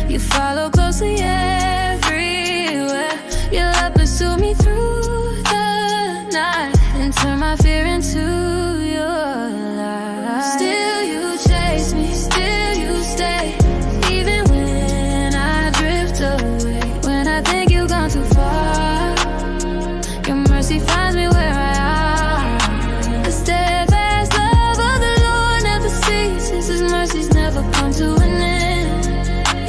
You follow closely everywhere. Your love pursued me through the night and turn my fear into your light. Still you chase me, still you stay, even when I drift away. When I think you've gone too far, your mercy finds me where I am. The steadfast love of the Lord never ceases. His mercies never come to an end.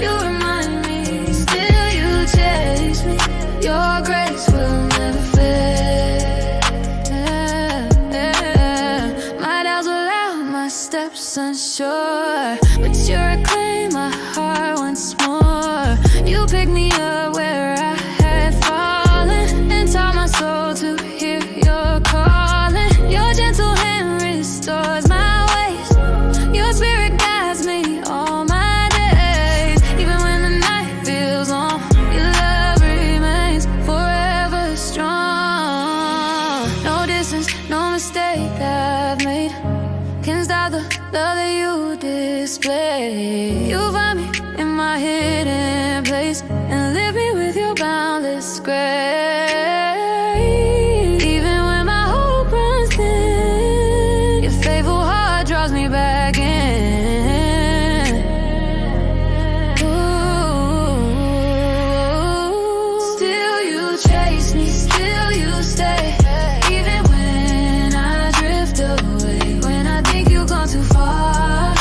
You remind me, still you chase me. Your grace will never fail. My doubts will out, my steps unsure, but you reclaim my heart once more. You pick me up where I had fallen and taught my soul to hear your calling. Your gentle hand restores my ways. Your spirit guides me all my days. Even when the night feels long, your love remains forever strong. No distance, no mistake I've made can stop the love that you display. You find me in my hidden place and lift me with your boundless grace. Even when my hope runs thin, your faithful heart draws me back in. Ooh. Still you chase me, still you stay, even when I drift away. When I think you've gone too far,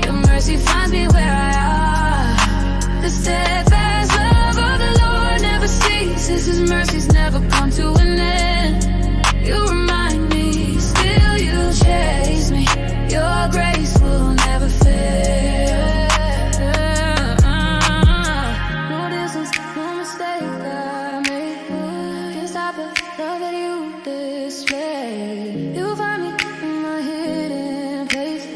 your mercy finds me where I am. The steadfast love of the Lord never ceases. His mercies never come to an end. You remind me, still you chase me. Your grace will never fail. No distance, no mistake that I made can stop the love that you display. You find me in my hidden place.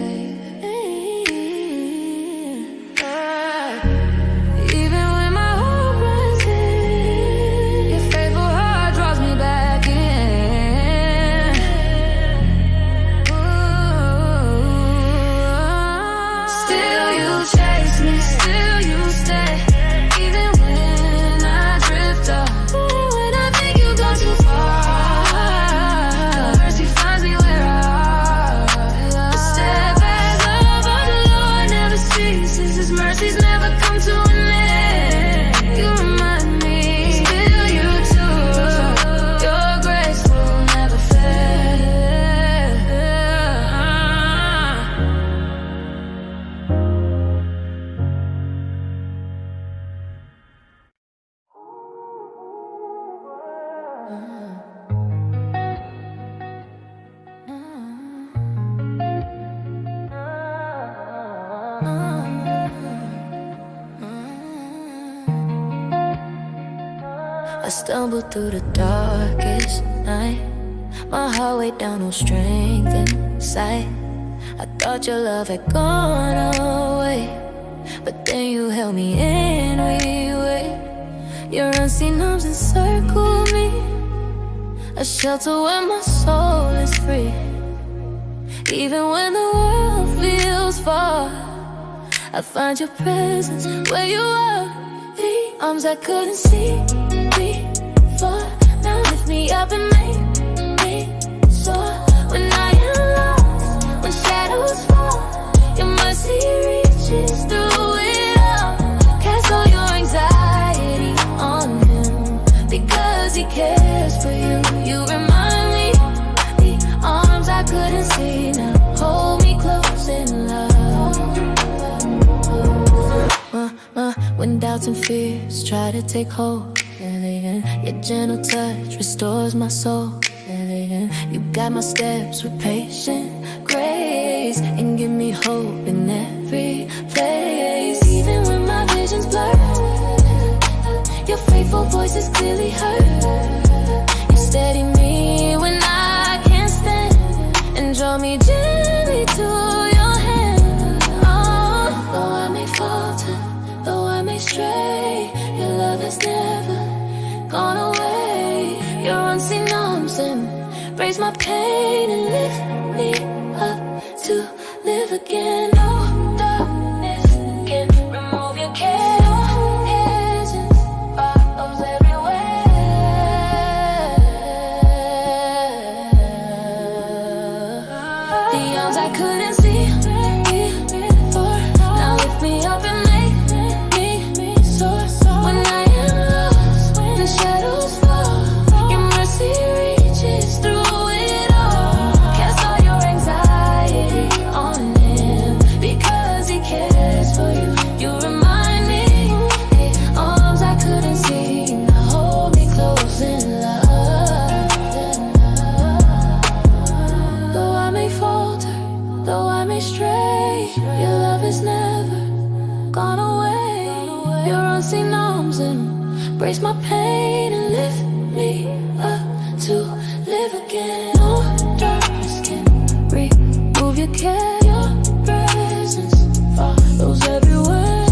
Even when my hope runs in, your faithful heart draws me back in. Ooh. Still you chase me, still you stay, even when I drift off. When I think you go too far, your mercy finds me where I am. The steadfast love of the Lord never ceases. His mercies never come to an end. You remind me, still you too. Your grace will never fail. I stumbled through the darkest night, my heart weighed down, no strength in sight. I thought your love had gone away, but then you held me in, we wait. Your unseen arms encircle me, a shelter where my soul is free. Even when the world feels far, I find your presence where you are. The arms I couldn't see before now lift me up and make me soar. When I am lost, when shadows fall, your mercy reaches through it all. Cast all your anxiety on him, because he cares for you. You remind me, the arms I couldn't see now hold me close in love. When doubts and fears try to take hold, your gentle touch restores my soul. You guide my steps with patient grace and give me hope in every place. Even when my vision's blurred, your faithful voice is clearly heard. You steady me when I can't stand and draw me gently to your hand. Oh, though I may falter, though I may stray, your love has never gone away. Your unseen arms embrace my pain and lift me up to live again. No darkness can remove your care. unseen arms embrace my pain and lift me up to live again. No darkness can remove your care, your presence follows everywhere.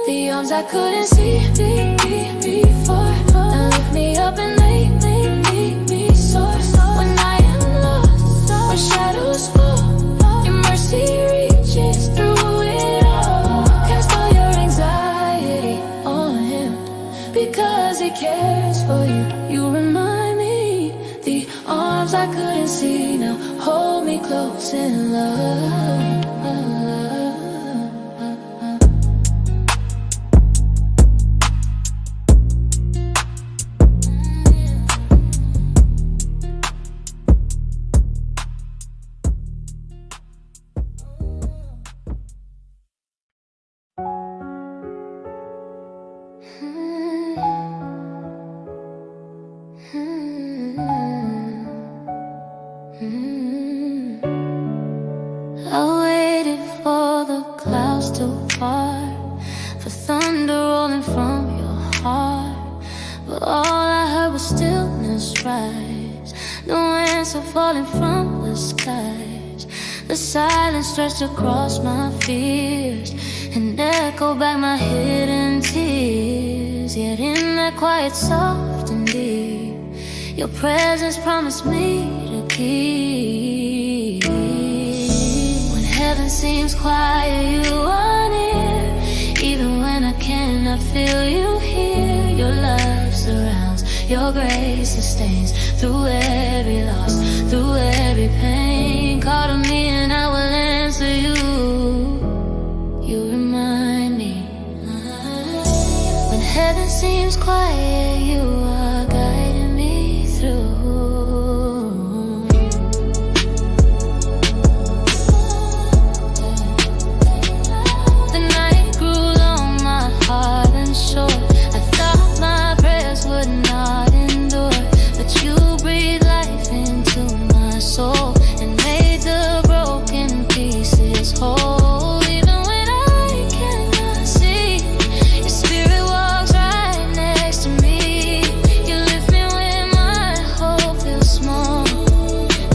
The arms I couldn't see before now lift me up and make me soar. When I am lost, when shadows fall, your mercy reaches through it all. Cast all your anxiety on Him, because He cares for you. You remind me, the arms I couldn't see now hold me close in love. I waited for the clouds to part, for thunder rolling from your heart, but all I heard was stillness rise, no answer falling from the skies. The silence stretched across my fears and echoed back my hidden tears. Yet in that quiet, soft and deep, your presence promised me to keep. When heaven seems quiet, you are near. Even when I cannot feel you here, your love surrounds, your grace sustains. Through every loss, through every pain, call to me and I will answer you. You remind me. When heaven seems quiet, you are guiding me through. The night grew long, my heart unsure. I thought my prayers would not endure, but you breathed life into my soul and made the broken pieces whole. Even when I cannot see, your spirit walks right next to me. You lift me when my hope feels small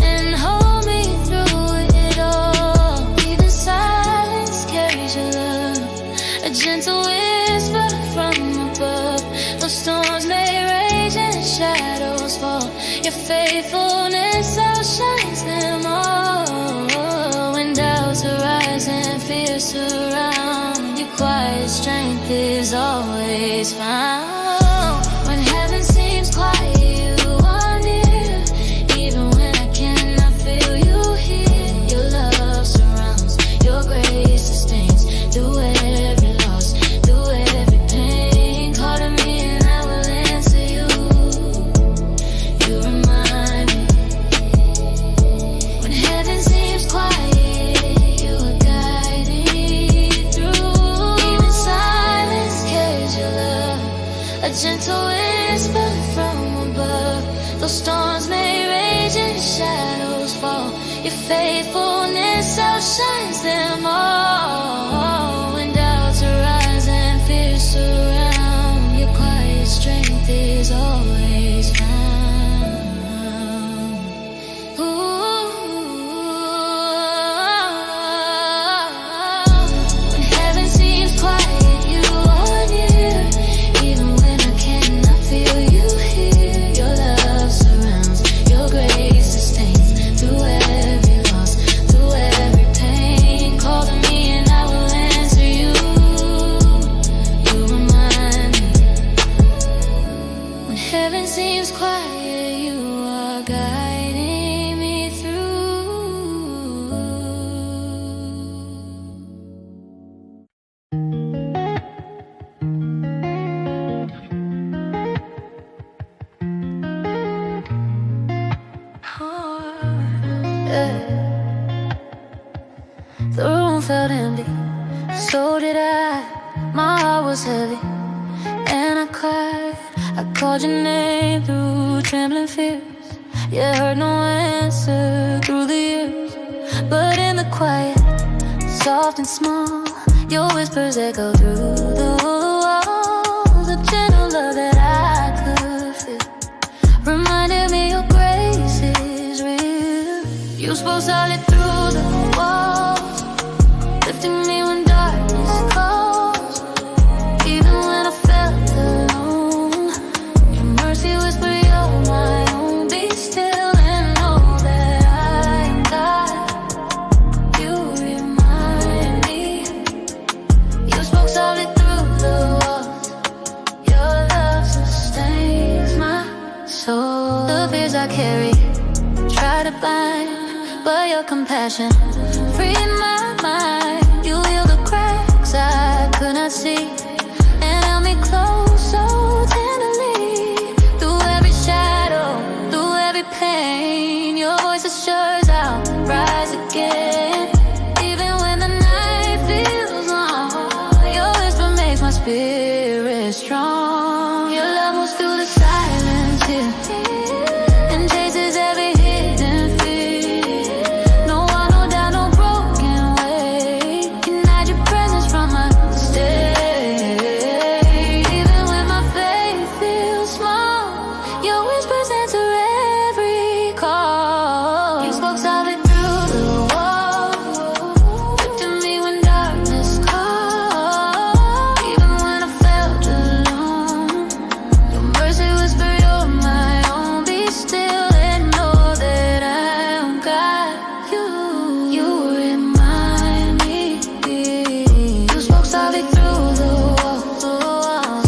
and hold me through it all. Even silence carries your love, a gentle whisper from above. Though storms may rage and shadows fall, your faithfulness outshines them all. When doubts arise and fears surround, your quiet strength is always found. When heaven seems quiet, you are near. Even when I cannot feel you here, your love surrounds, your grace sustains. Through every loss, through every pain, call to me and I will answer you. You remind me. When heaven seems quiet, you are guiding me through. Even silence carries your love, a gentle whisper from above. Though storms may rage and shadows fall, your faithfulness outshines them all. When doubts arise and fears surround, your quiet strength is always found. When heaven seems quiet, you are near. Even when I cannot feel you here, your love surrounds, your grace sustains. Through every loss, through every pain, call to me and I will answer you. You remind me. When heaven seems quiet, you are guiding me through. Yeah. The room felt empty, so did I. My heart was heavy, and I cried. I called your name through trembling fears. You heard no answer through the years. But in the quiet, soft and small, your whispers echo through the walls. A gentle love that I could feel reminded me your grace is real. You spoke solid through the walls, lifting me when darkness calls. Even when I felt alone, your mercy whispered, you're my own. Be still and know that I am God. You remind me. You spoke solid through the walls. Your love sustains my soul. The fears I carry, try to bind, but your compassion freed my mind. You healed the cracks I could not see and held me close so tenderly. Through every shadow, through every pain, your voice assures I'll rise again. Even when the night feels long, your whisper makes my spirit strong. Your love moves through the silence here and chases every hidden fear. No one, no doubt, no broken way can hide your presence from my stay. Even when my faith feels small, your whispers answer every call. You spoke softly through the wall, lifting me when darkness called. Even when I felt alone, your mercy whispered, you're my own. Be still and know that I am God. You remind me. You spoke softly through the walls.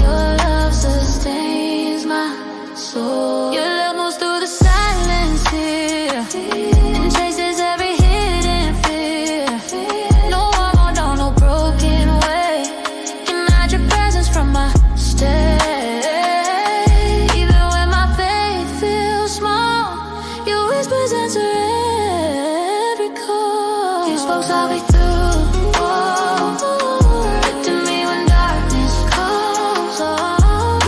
Your love sustains my soul. Your love moves through the silence here and chases every hidden fear. No one will know, no broken way can hide your presence from my stay. Even when my faith feels small, your whispers answer every call. You spoke softly through the wall, lifting me when darkness calls.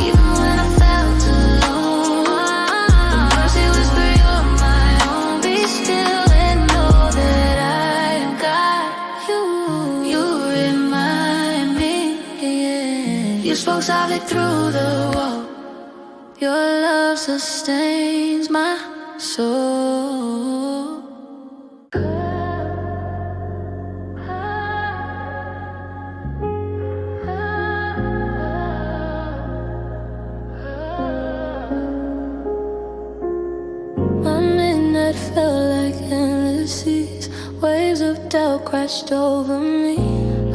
Even when I felt alone, your mercy whispered, you're my own. Be still and know that I am God. You remind me. You spoke softly through the wall. Your love sustains my soul. My midnight felt like endless seas. Waves of doubt crashed over me.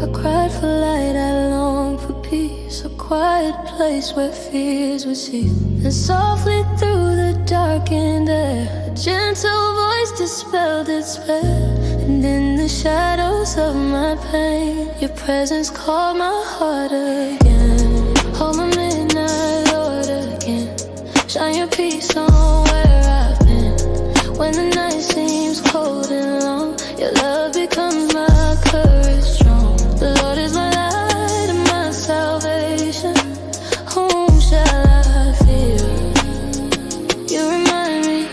I cried for light, I longed for peace. A quiet place where fears would cease. And softly through the darkened air, a gentle voice dispelled despair. And in the shadows of my pain, your presence called my heart again. Hold my midnight Lord again. Shine your peace on where I've been. When the night seems cold and long, your love becomes my courage strong. The Lord is my light and my salvation. Whom shall I fear? You remind me,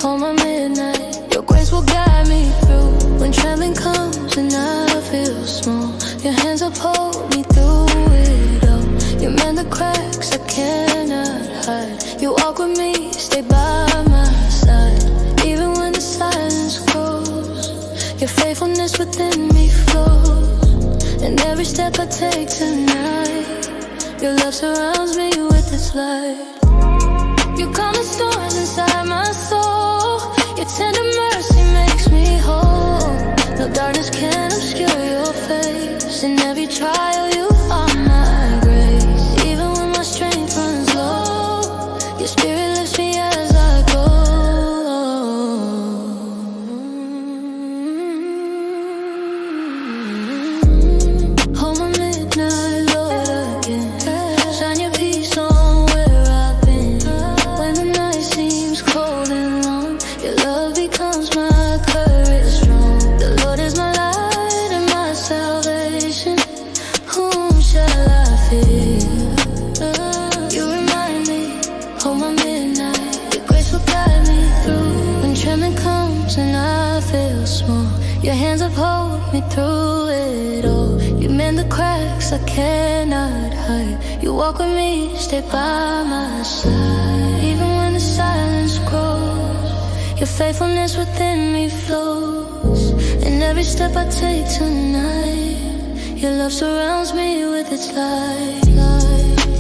hold my midnight. Your grace will guide me through. When trembling comes and I feel small, your hands uphold me through it all. You mend the cracks I cannot hide. You walk with me, stay by my side. Even when the silence grows, your faithfulness within me flows. And every step I take tonight, your love surrounds me with its light. You calm the storms inside my soul. Your tender mercy makes me whole. No darkness can obscure your face. In every trial you are my grace. Even when my strength runs low, your spirit lifts me as I go. Hold my midnight Lord again. Shine your peace on where I've been. When the night seems cold and long, your love becomes my courage strong. Your hands uphold me through it all. You mend the cracks I cannot hide. You walk with me, stay by my side. Even when the silence grows, your faithfulness within me flows. In every step I take tonight, your love surrounds me with its light.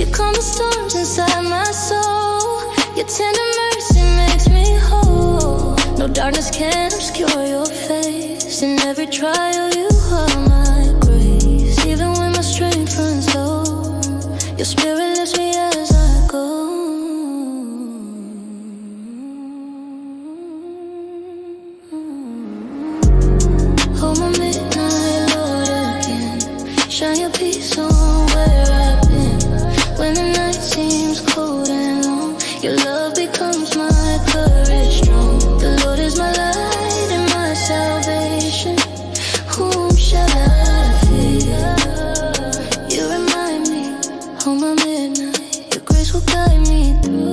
You calm the storms inside my soul. Your tender mercy makes me whole. No darkness can obscure your face. In every trial you are my grace. Even when my strength runs low, your spirit lifts me as I go. Hold my midnight, Lord, again. Shine your peace on where I've been. When the night seems cold and long, your love becomes my courage strong. The Lord is my light and my salvation. Whom shall I fear? You remind me, on my midnight, your grace will guide me through.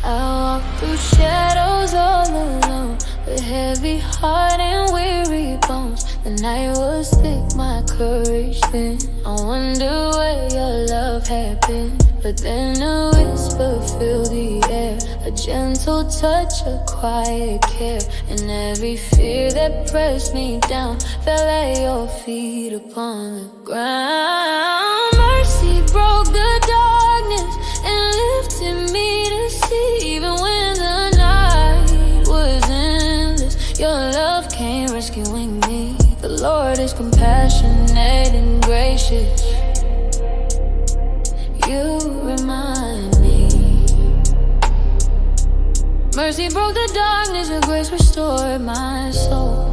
I walk through shadows all alone, with heavy heart and weary bones. The night was thick, my courage thin. I wonder where your love had been. But then a whisper filled the air, a gentle touch, a quiet care. And every fear that pressed me down fell at your feet upon the ground. Mercy broke the darkness and lifted me to see. Even when the night was endless, your love came rescuing me. The Lord is compassionate and gracious. You remind me. Mercy broke the darkness, your grace restored my soul.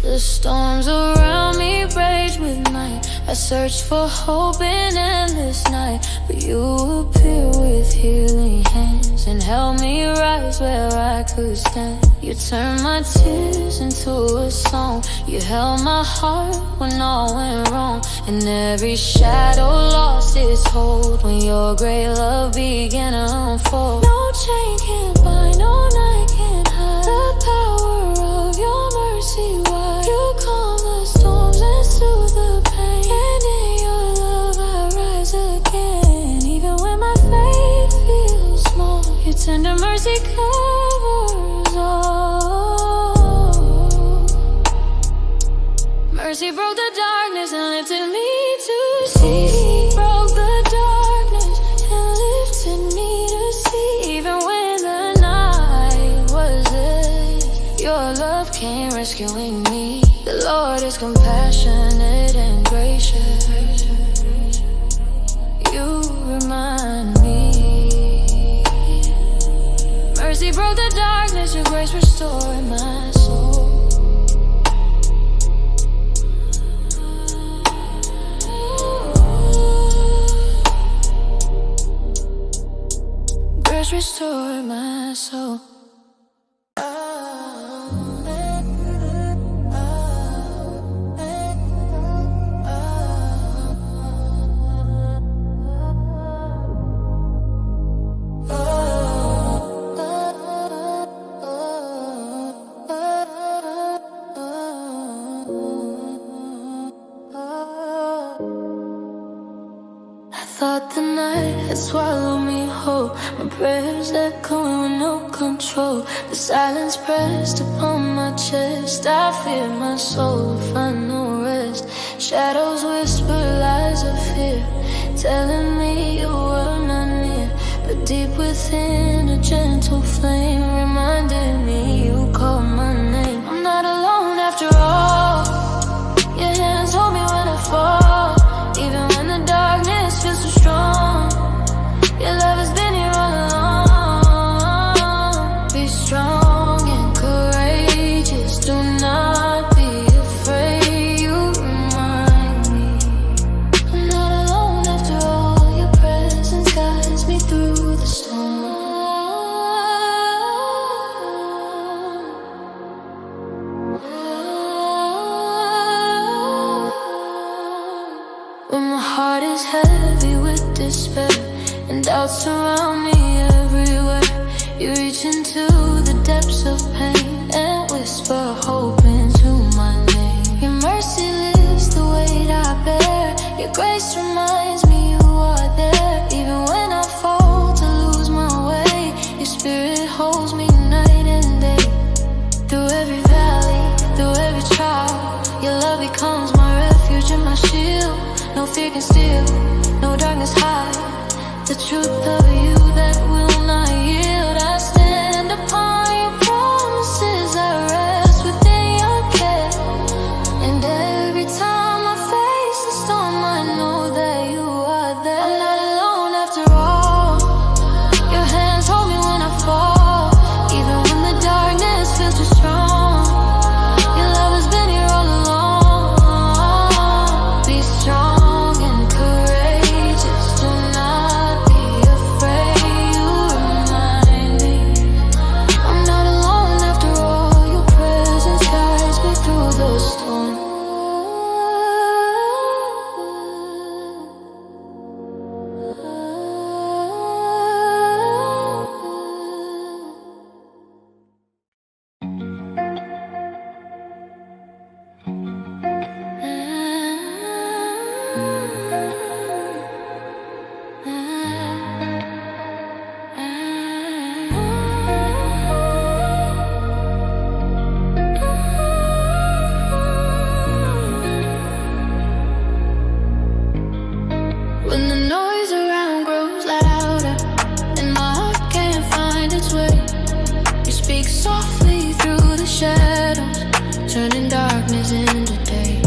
The storms around me rage with might. I searched for hope in endless night, but you appear with healing hands and helped me rise where I could stand. You turned my tears into a song. You held my heart when all went wrong, and every shadow lost its hold when your great love began to unfold. No chain can bind, no night can hide the power of your mercy wide. You calm the storms and soothe the pain, and in your love I rise again. Even when my faith feels small, your tender mercy covers all. Mercy broke the darkness and lifted me to see. Broke the darkness and lifted me to see. Even when the night was late, your love came rescuing me. The Lord is compassionate and gracious. You remind me. Mercy broke the darkness, your grace restored my soul. Grace restored my soul. Thought the night had swallowed me whole. My prayers echoing with no control. The silence pressed upon my chest. I feared my soul would find no rest. Shadows whisper lies of fear, telling me you were not near. But deep within, a gentle flame reminded me you called my name. I'm not alone after all. Your hands hold me when I fall. Even when the darkness feels so strong, your love has been here all along. Be strong and courageous, do not be afraid. You remind me I'm not alone after despair, and doubt surround me everywhere. You reach into the depths of pain and whisper hope into my name. Your mercy lifts the weight I bear. Your grace reminds me you are there. Even when I fall to lose my way, your spirit holds me night and day. Through every valley, through every trial, your love becomes my refuge and my shield. No fear can steal, no darkness hide the truth of you that will not yield. I stand upon your promises, I rest within your care. And every time I face the storm, I know that you are there. I'm not alone after all. Your hands hold me when I fall, even when the darkness feels too strong. Your love has been here all along. Be strong and courageous, do not be afraid. You remind me I'm not alone after all. Your presence guides me through the storm. When the noise around grows louder and my heart can't find its way, you speak softly through the shadows, turning darkness into day.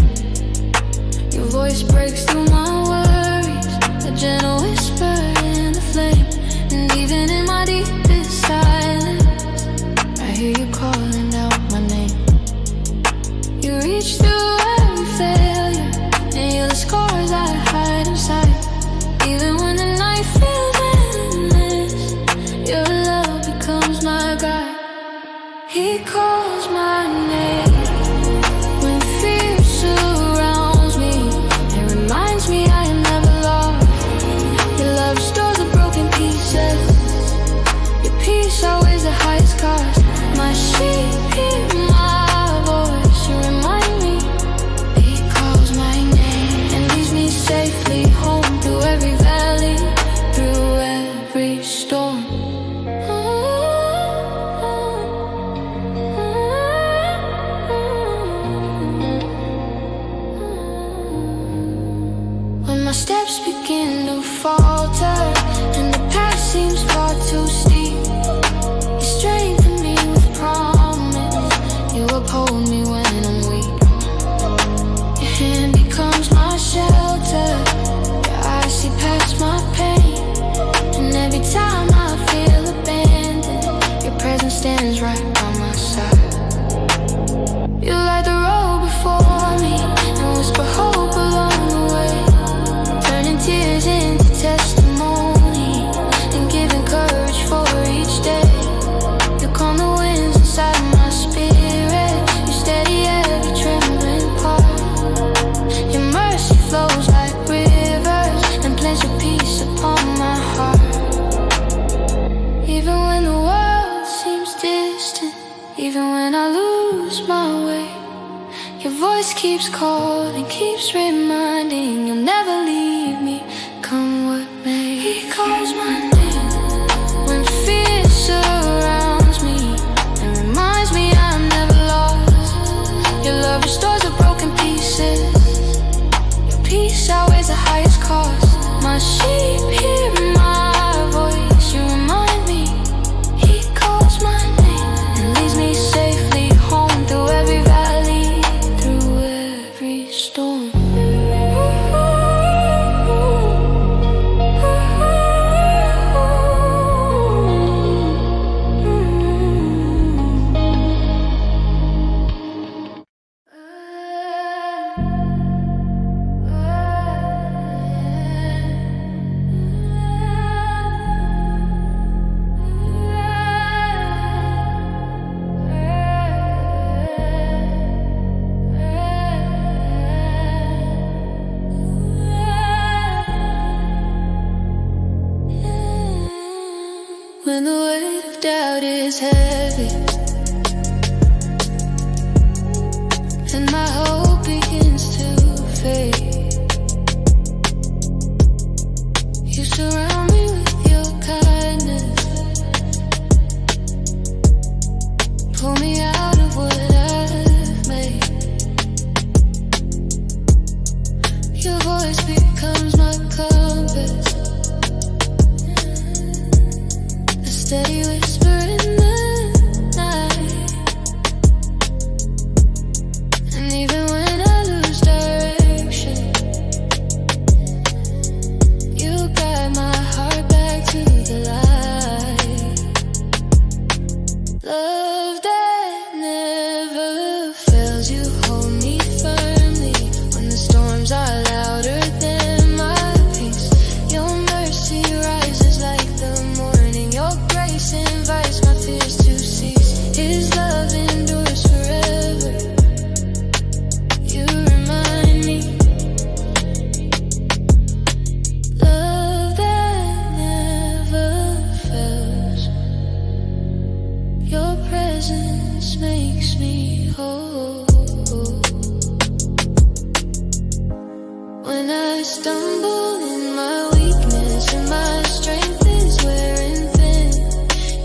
Your voice breaks through my worries, a gentle whisper in the flame. And even in my deepest silence, I hear you calling out my name. You reach through every failure and heal the scars I hide inside. Even when the night feels endless, your love becomes my guide. He calls my name when fear surrounds me and reminds me I am never lost. Your love restores the broken pieces. Your peace outweighs the highest cost. My sheep hear my voice. You remind me. He calls my name and leads me safely home through every valley, through every storm. When my steps begin to falter and the path seems far too steep, you strengthen me with promise. You uphold me when I'm weak. Your hand becomes my shelter. Your eyes see past my pain. And every time I feel abandoned, your presence stands right by my side. You light the road before me and whisper hope along the way, turning tears into testimony and giving courage for each day. You calm the winds inside my spirit. You steady every trembling part. Your mercy flows like rivers and plants your peace upon my heart. Even when the world seems distant, even when I lose my way, your voice keeps calling, keeps reminding you'll never leave me, come what may. He calls my name when fear surrounds me and reminds me I'm never lost. Your love restores the broken pieces. Your peace outweighs the highest cost. My sheep hear my voice. You remind me. He calls my name and leads me safely home through every valley, through every storm. when the weight of doubt is heavy and my hope begins to fade. You surround me with your kindness, pull me out of what I've made. Your voice becomes my compass, a steady whisper in the night. And even when I lose direction, you guide my heart back to the light. Love that never fails, you hold me firmly when the storms are louder than my peace. Your mercy rises like the morning, your grace invites my fears to cease. His love endures forever, you remind me. Love that never fails, your presence makes me whole. When I stumble in my weakness and my strength is wearing thin,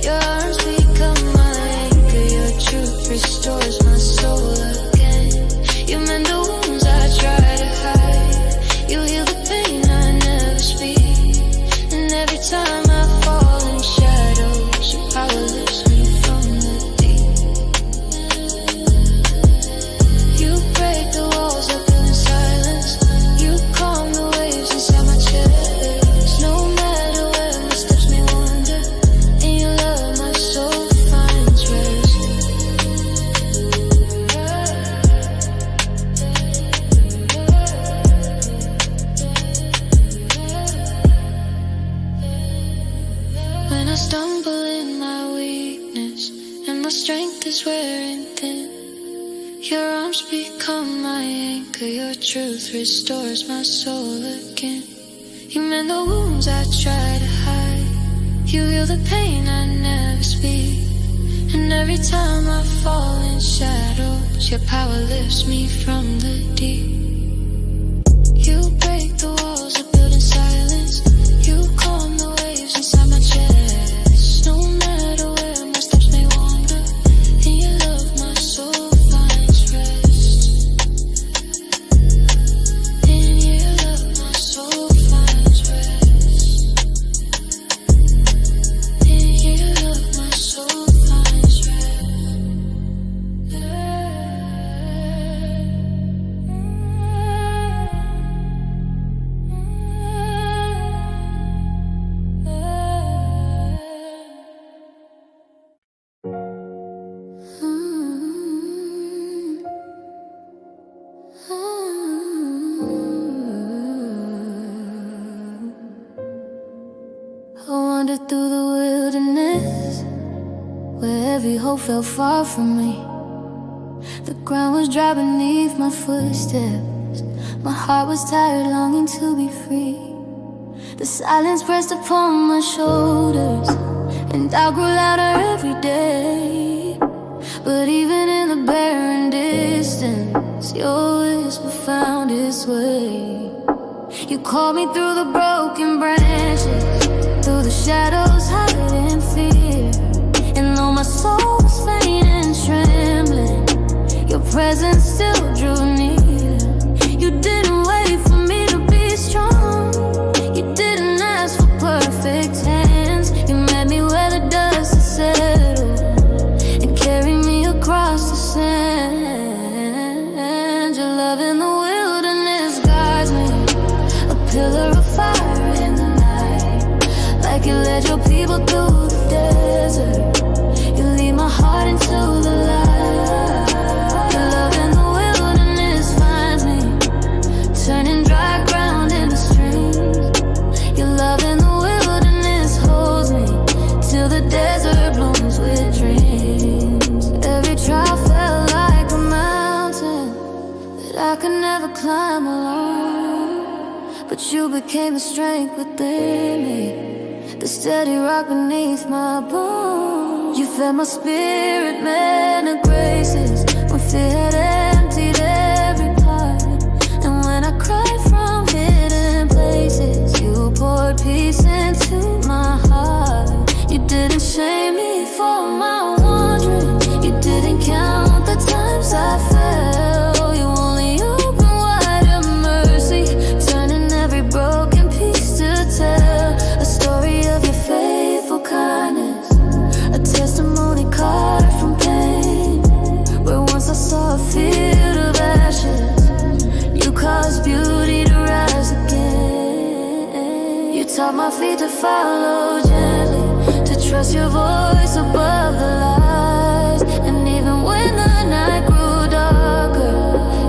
your arms become my anchor, your truth restores my soul again. You mend the wounds I try to hide, you heal the pain I never speak. And every time I fall in shadows, your power lifts me from the deep. You break the walls I build in silence, you calm the waves inside my chest. No matter where my steps may wander, in your love my soul finds rest. When I stumble in my weakness and my strength is wearing thin, your arms become my anchor, your truth restores my soul again. You mend the wounds I try to hide, you heal the pain I never speak. And every time I fall in shadows, your power lifts me from the deep. You break the walls I build in silence, you calm the waves inside my chest. No matter where my steps may wander, in your love my soul finds rest. In your love my soul finds rest. In your love my soul finds rest. I wandered through the wilderness, where every hope fell far from me. The ground was dry beneath my footsteps, my heart was tired, longing to be free. The silence pressed upon my shoulders, and doubt grew louder every day. But even in the barren distance, your whisper found its way. You called me through the broken branches, through the shadows hiding fear. And though my soul was faint and trembling, your presence still drew near. You didn't wait for me to be strong, you didn't ask for perfect hands. You met me where the dust had settled and carried me across the sand. Your love in the wilderness guides me, a pillar of fire in the night. Like you led your people through the desert, you lead my heart into the light. Your love in the wilderness finds me, turning dry ground into streams. Your love in the wilderness holds me, till the desert blooms with dreams. Every trial felt like a mountain that I could never climb alone, but you became the strength within me. the steady rock beneath my bones. You fed my spirit, manna graces, when fear had emptied every part. And when I cried from hidden places, you poured peace into my heart. You didn't shame me for my wandering. You didn't count the times I fell. You only opened wide of mercy, turning every broken piece to tell a story of your faithful kindness, a testimony carved from pain. Where once I saw a field of ashes, you caused beauty to rise again. You taught my feet to follow gently, to trust your voice above the lies. And even when the night grew darker,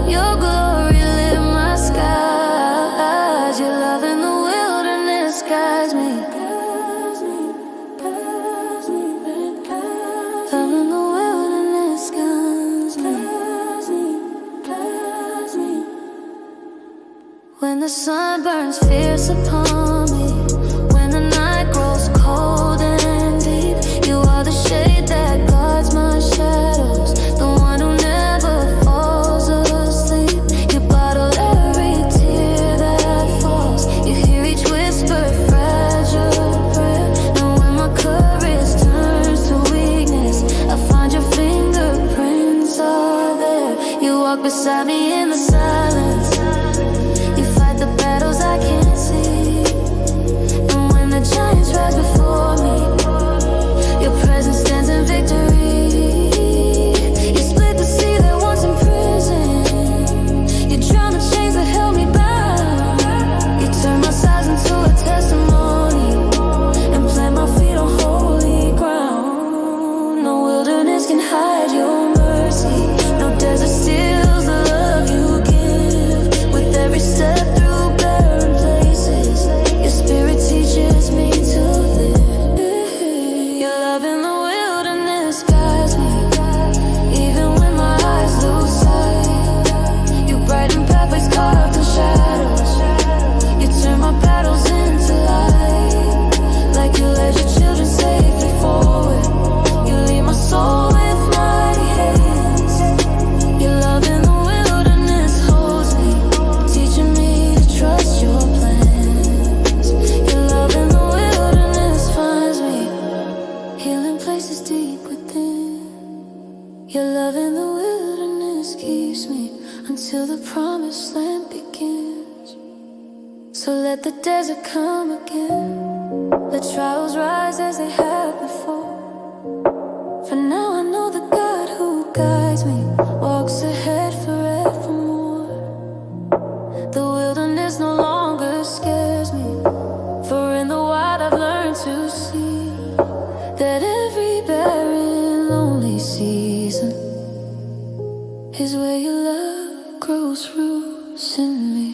your glory lit my skies. Your love in the wilderness guides me. Love in the wilderness guides me. When the sun burns fierce upon me, when the night grows cold and deep, you are the shade that guards my shadows, the one who never falls asleep. You bottle every tear that falls, you hear each whisper, fragile prayer. And when my courage turns to weakness, I find your fingerprints are there. You walk beside me in the silence, you fight the battles I can't see. And when the giants rise before me, your presence stands in victory. You split the sea that once imprisoned, you drown the chains that held me bound. You turn my sighs into a testimony, and plant my feet on holy ground. No wilderness can hide your mercy, no desert steals the love you give. With every step through barren places, your spirit teaches me to live. Your love in the wilderness guides me, even when my eyes lose sight. You brighten pathways carved in shadows, you turn my battles into light. Like you led your children safely forward, you lead my soul with mighty hands. Your love in the wilderness holds me, teaching me to trust your plans. Your love in the wilderness finds me, healing places deep within. Your love in the wilderness keeps me until the promised land begins. So let the desert come again, let trials rise as they have before. For now I know the God who guides me walks ahead forevermore. The wilderness no longer scares me, for in the wild I've learned to see that every barren, lonely season is where your love grows roots in me.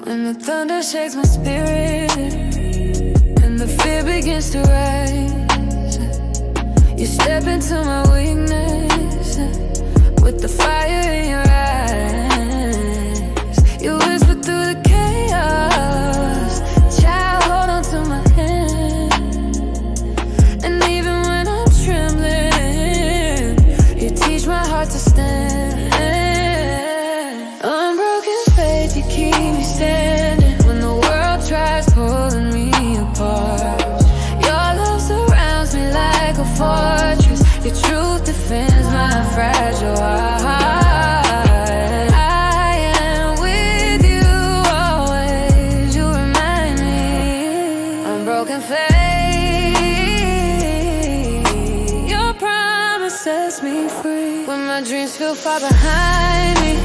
When the thunder shakes my spirit and the fear begins to rise, you step into my weakness with the fire in your eyes. You whisper through the chaos, child, hold on to my hand. And even when I'm trembling, you teach my heart to stand. Unbroken faith, you keep me standing when the world tries pulling me apart. Your love surrounds me like a fortress, your truth defends my fragile heart. I am with you always, you remind me. Unbroken faith, your promise sets me free. When my dreams feel far behind me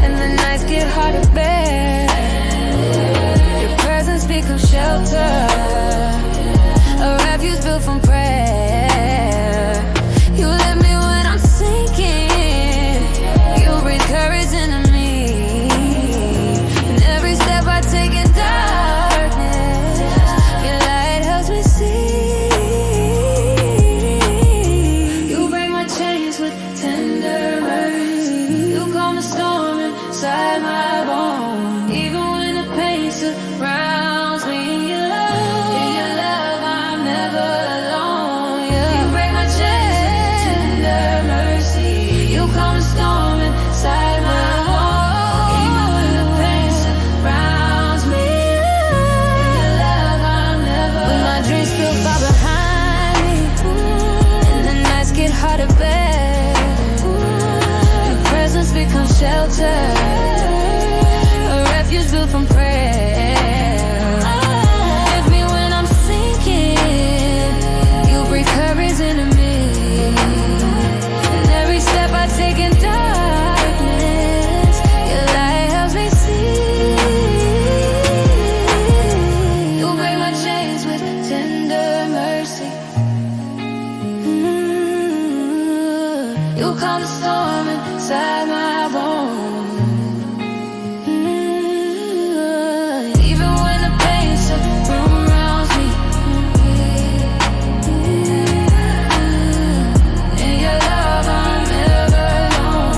and the nights get hard to bear, your presence becomes shelter, a refuge built calm the storm inside my bones. Even when the pain surrounds me, in your love I'm never alone.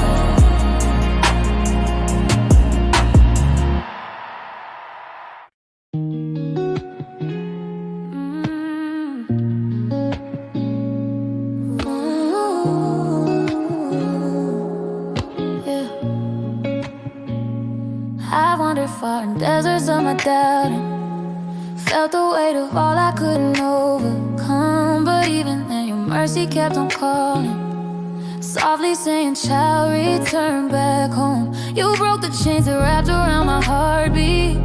I wandered far in deserts of my doubting, felt the weight of all I couldn't overcome. But even then your mercy kept on calling, softly saying, child, return back home. You broke the chains that wrapped around my heartbeat.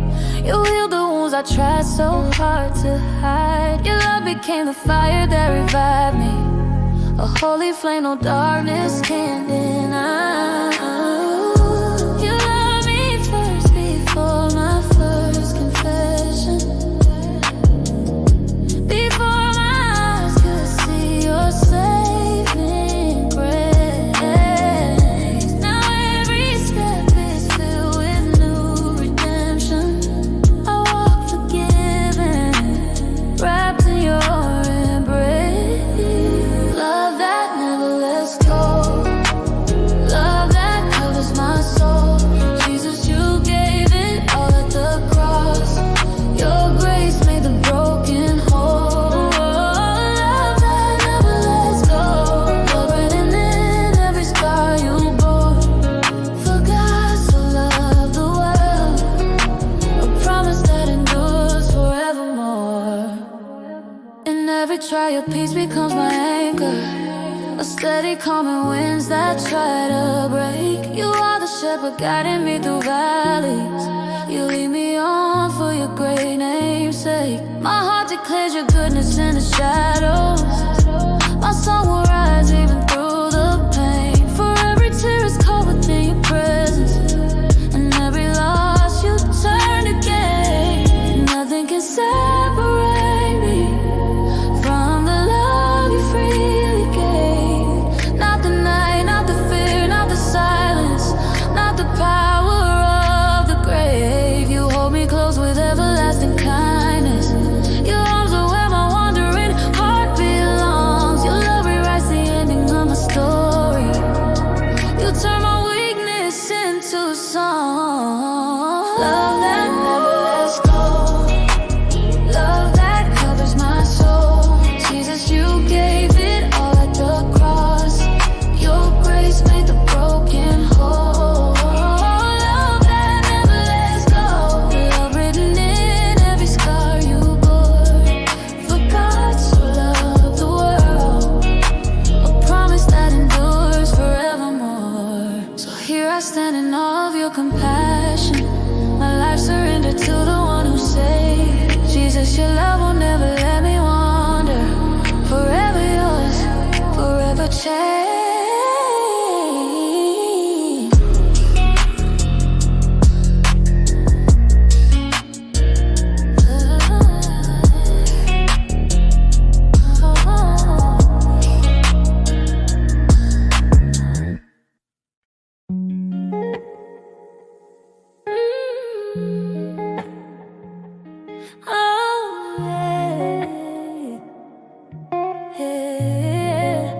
You healed the wounds I tried so hard to hide. Your love became the fire that revived me, a holy flame no darkness can deny. You loved me first before my first confession, before my eyes could see your saving grace. Now every step is filled with new redemption. I walk forgiven, wrapped in your embrace. Love that never lets go, love that covers my soul. Jesus, you gave it all at the cross. Your grace made the broken whole. Love that never lets go, love written in every scar you bore. For God so loved the world, a promise that endures forevermore. In every trial, peace becomes my anchor, a steady calming winds that try to break. You are the shepherd guiding me through valleys. You lead me on for your great name's sake. My heart declares your goodness in the shadows. My song will rise even through the pain. For every tear is caught within your presence, and every loss you turn to gain. Nothing can separate me from the love you freely gave. Not the night, not the fear, not the silence, not the power of the grave. You hold me close with everlasting kindness. Your arms are where my wandering heart belongs. Your love rewrites the ending of my story. You turn my weakness into song. Love that never lets go, love that covers my soul. Jesus, you gave it all at the cross. Your grace made the broken whole. Love that never lets go, love written in every scar you bore. For God so loved the world, a promise that endures forevermore. So here I stand in awe of your compassion, my life surrendered to the one who saved. Jesus, your love will never let me wander. Forever yours, forever changed. Oh, yeah.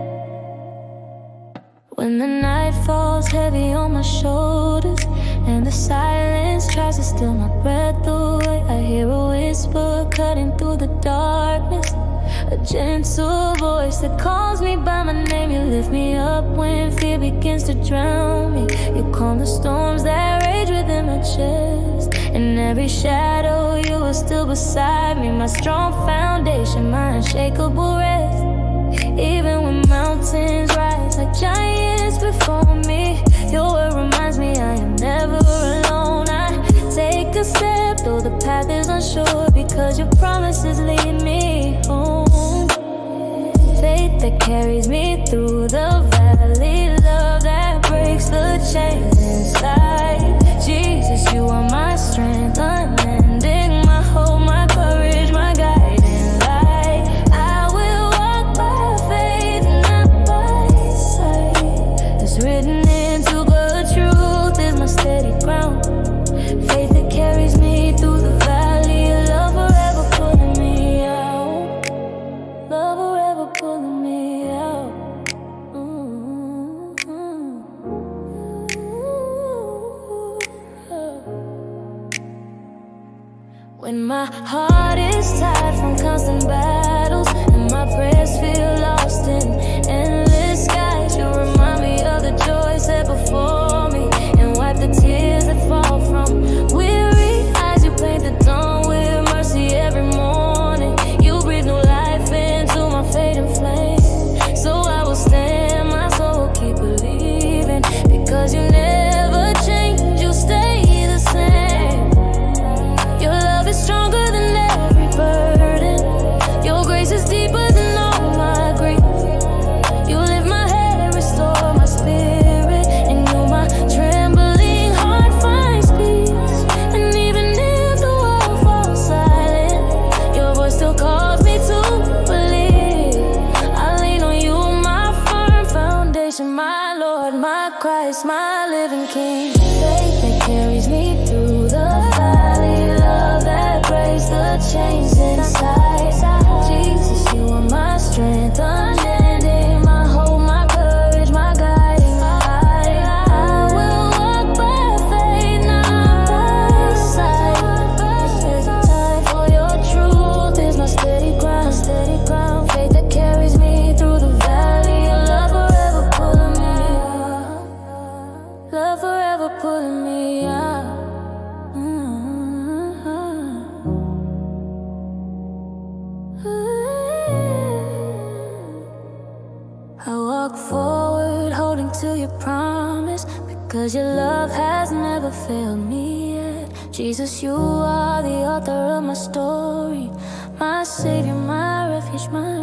When the night falls heavy on my shoulders, and the silence tries to steal my breath away, I hear a whisper cutting through the darkness, a gentle voice that calls me by my name. You lift me up when fear begins to drown me. You calm the storms that rage within my chest. In every shadow, you are still beside me, my strong foundation, my unshakable rest. Even when mountains rise like giants before me, your word reminds me I am never alone. I take a step, though the path is unsure, because your promises lead me home. Faith that carries me through the valley, love that breaks the chains inside. Jesus, you are my strength, unending, my hope, my courage, my guiding light. I will walk by faith, not by sight. Christ, my living King. Faith that carries me through the valley, love that breaks the chains inside. Jesus, you are my strength, unending, my hope, my courage, my guiding light. I will walk by faith, not by sight. There's a time for your truth, is my steady ground, steady ground. Faith that carries me through the valley, your love forever pulling me up. Love forever pulling me up. I walk forward, holding to your promise, because your love has never failed me yet. Jesus, you are the author of my story, my savior, my refuge, my